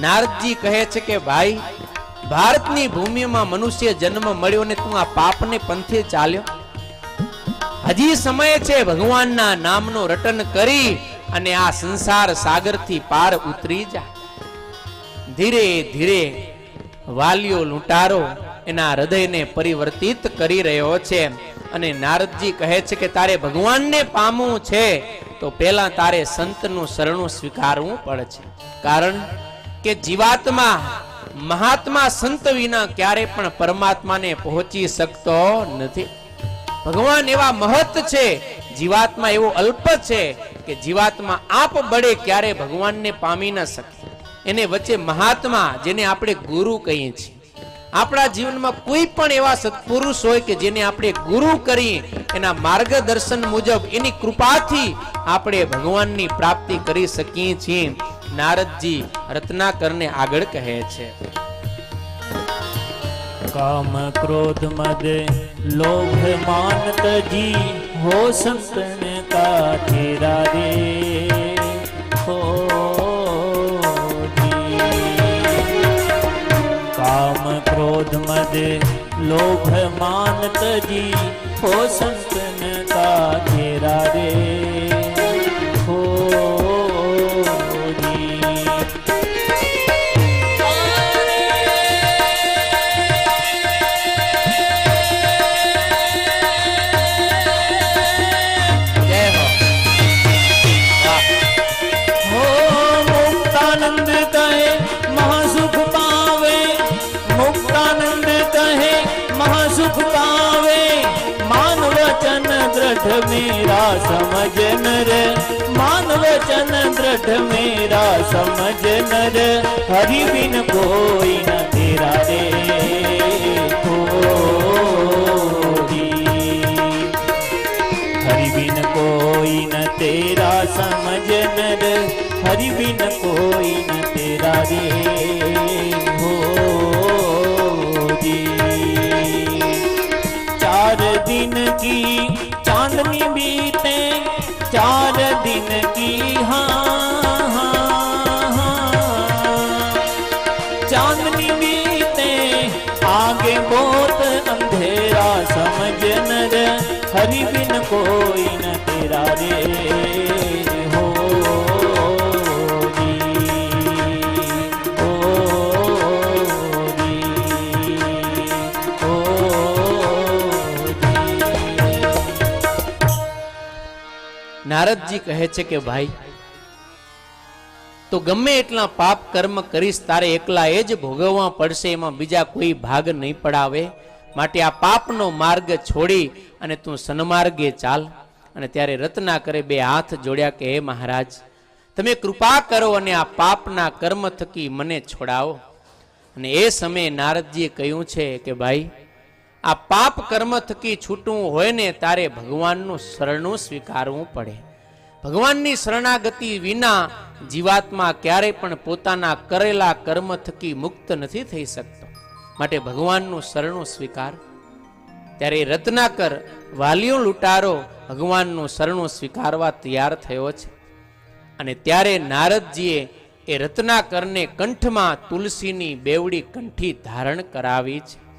નારદજી કહે છે કે ભાઈ, ભારતની ભૂમિમાં મનુષ્ય જન્મ મળ્યો ને તું આ પાપને પંથે ચાલ્યો. હજી સમય છે ભગવાનના નામનું રટન કરી અને આ સંસાર સાગરથી પાર ઉતરી જા. ધીરે ધીરે વાલિયો લૂંટારો એના હૃદયને પરિવર્તિત કરી રહ્યો છે. અને નારદજી કહે છે કે તારે ભગવાનને પામવું છે તો પહેલા તારે સંતનું શરણું સ્વીકારવું પડે છે. કારણ કે જીવાત્મા મહાત્મા સંત વિના ક્યારે પણ પરમાત્માને પહોંચી શકતો નથી. ભગવાન એવા મહત છે, જીવાત્મા એવો અલ્પ છે કે જીવાત્મા આપ બળે ક્યારે ભગવાનને પામી ન શકે. એને વચ્ચે મહાત્મા, જેને આપણે ગુરુ કહીએ છીએ, આપણા જીવનમાં કોઈ પણ એવા સત્પુરુષ હોય કે જેને આપણે ગુરુ કરી એના માર્ગદર્શન મુજબ એની કૃપાથી આપણે ભગવાનની પ્રાપ્તિ કરી શકીએ છીએ. નારદજી રત્નાકરને આગળ કહે છે, काम क्रोध मद लोभ मान तजी हो संतन का तेरा रे हो काम क्रोध मद लोभ मान तजी हो संतन का तेरा रे हो मेरा समझ नर मान वचन दृढ़ मेरा समझ नर हरि बिन कोई न तेरा रे हरि बिन कोई न तेरा समझ नर हरि बिन कोई न तेरा रे हो 4 दिन की चांदनी बीते 4 दिन की हाँ चांदनी बीते आगे बहुत अंधेरा समझ नर हरि बिन कोई न तेरा रे हो નારદજી કહે છે કે ભાઈ, તો ગમે એટલા પાપ કર્મ કરીશ તારે એકલા એ જ ભોગવવા પડશે, એમાં બીજા કોઈ ભાગ નહીં પડાવે. માટે આ પાપનો માર્ગ છોડી અને તું સન્માર્ગે ચાલ. અને ત્યારે રત્નાકરે 2 હાથ જોડ્યા કે હે મહારાજ, તમે કૃપા કરો અને આ પાપના કર્મ થકી મને છોડાવો. અને એ સમયે નારદજીએ કહ્યું છે કે ભાઈ, આ પાપ કર્મ થકી છૂટવું હોય ને તારે ભગવાનનું શરણું સ્વીકારવું પડે. ભગવાનની શરણાગતિ વિના જીવાત્મા ક્યારેય પણ પોતાના કરેલા કર્મ થકી મુક્ત નથી થઈ શકતો. માટે ભગવાનનું શરણું સ્વીકાર. ત્યારે રત્નાકર વાલિયો લૂંટારો ભગવાનનું શરણું સ્વીકારવા તૈયાર થયો છે. અને ત્યારે નારદજીએ એ રત્નાકરને કંઠમાં તુલસીની બેવડી કંઠી ધારણ કરાવી છે.